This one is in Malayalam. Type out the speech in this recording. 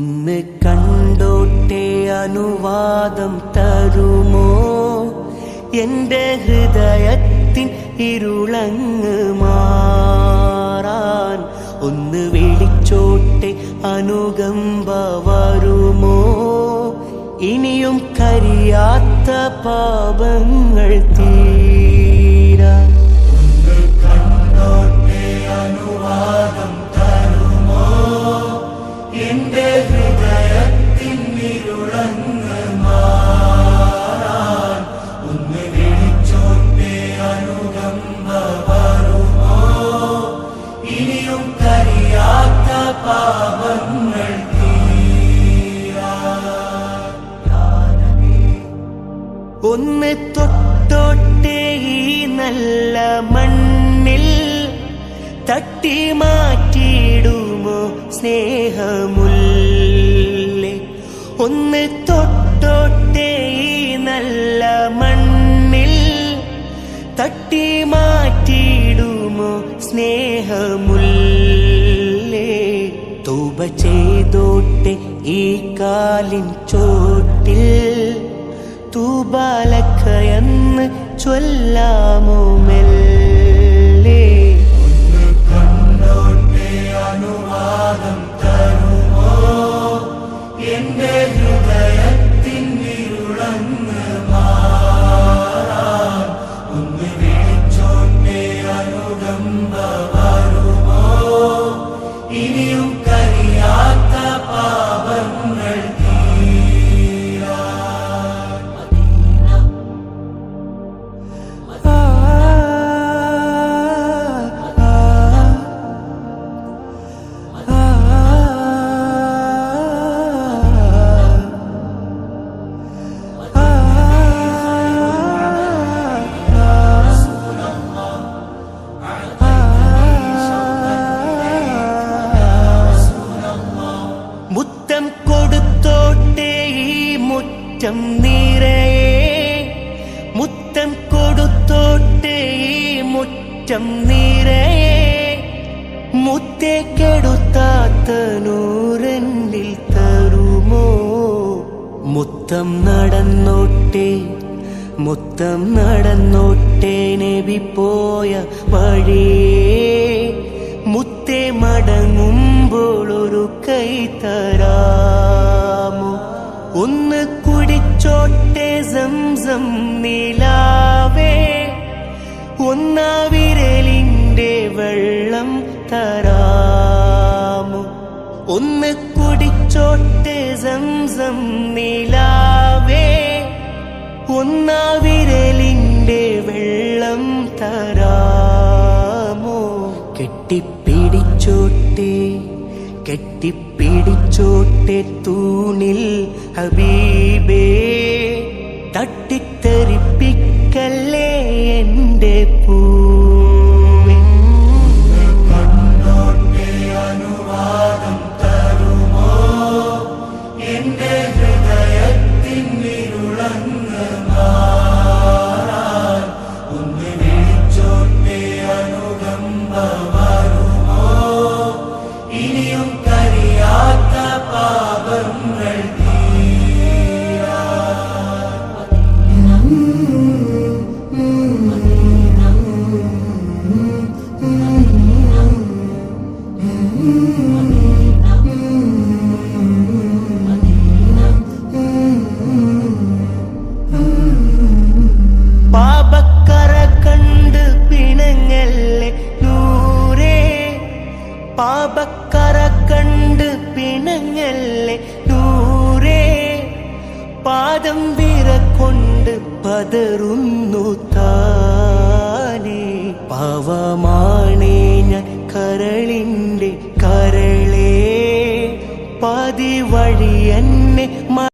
ഒന്ന് കണ്ടോട്ടെ അനുവാദം തരുമോ? എന്റെ ഹൃദയത്തിൻ ഇരുളങ്ങ് മാറാൻ ഒന്ന് വിളിച്ചോട്ടെ അനുകമ്പ വരുമോ? ഇനിയും കരിയാത്ത പാപങ്ങൾ തീരാൻ ഒന്ന് കണ്ടോട്ടെ അനുവാദം തരുമോ? എന്റെ ഹൃദയത്തിൻ ഇരുളങ്ങ് മാറാൻ ഒന്ന് വിളിച്ചോട്ടെ അനുകമ്പ വരുമോ? ഇനിയും കരിയാത്ത പാപങ്ങൾ ഒന്ന് തൊട്ടോട്ടെ ഈ നല്ല മണ്ണിൽ തട്ടി മാറ്റിയിടുമോ സ്നേഹമുല്ലേ? ഒന്ന് തൊട്ടോട്ടെ ഈ നല്ല മണ്ണിൽ തട്ടി മാറ്റിയിടുമോ സ്നേഹമുല്ലേ? തൗബ ചെയ്തോട്ടെ ഈ കാലിൻ ചോട്ടിൽ തൂബാലക്കയെന്ന് ചൊല്ലാമോ മെല്ലെ? ഒന്ന് കണ്ടോട്ടെ അനുവാദം തരുമോ? എന്റെ ഹൃദയത്തിൻ ഇരുളങ്ങ് മാറാൻ ഒന്ന് വിളിച്ചോട്ടെ അനുകമ്പ വരുമോ? ഇനിയും കരിയാത്ത പാപങ്ങൾ മുത്തം കൊടുത്തോട്ടെ ഈ മുറ്റം നിറയെ, മുത്തം കൊടുത്തോട്ടെ ഈ മുറ്റം നിറയെ, മുത്തേ കെടുത്താത്ത നൂറെന്നിൽ തരുമോ? മുത്തം നടന്നോട്ടെ മുത്തം നടന്നോട്ടെ നബി പോയ വഴിയേ, മുത്തേ മടങ്ങുമ്പോൾ ഒരു കൈ തരാമോ? ഒന്ന് കുടിച്ചോട്ടെ സംസം നിലാവേ, ഒന്നാ വിരലിന്റെ വെള്ളം തരാമോ? ഒന്ന് കുടിച്ചോട്ടെ സംസം നിലാവേ, ഒന്നാ വിരലിന്റെ വെള്ളം തരാമോ? കെട്ടിപ്പിടിച്ചോട്ടെ കെട്ടിപ്പിടിച്ചോട്ടെ തൂണിൽ ഹബീബേ, തട്ടിത്തെറിപ്പിക്കല്ലേ എന്റെ പൂവേ? കണ്ടോട്ടെ അനുവാദം തരുമോ? എന്റെ ഹൃദയത്തിൻ ഇരുളങ്ങ് മാറാൻ ഒന്ന് വിളിച്ചോട്ടെ അനുകമ്പ വരുമോ? ഇനിയും കരിയാത്ത പാപങ്ങൾ പാപക്കറ കണ്ട് പിണങ്ങല്ലേ നൂറേ, പാപക്കറ കണ്ട് പിണങ്ങല്ലേ നൂറേ, പാദം വിറകൊണ്ട് പതറുന്നു താനേ. പാവമാണേ ഞാൻ കരളിന്റെ കരളേ, പാതി വഴി എന്നെ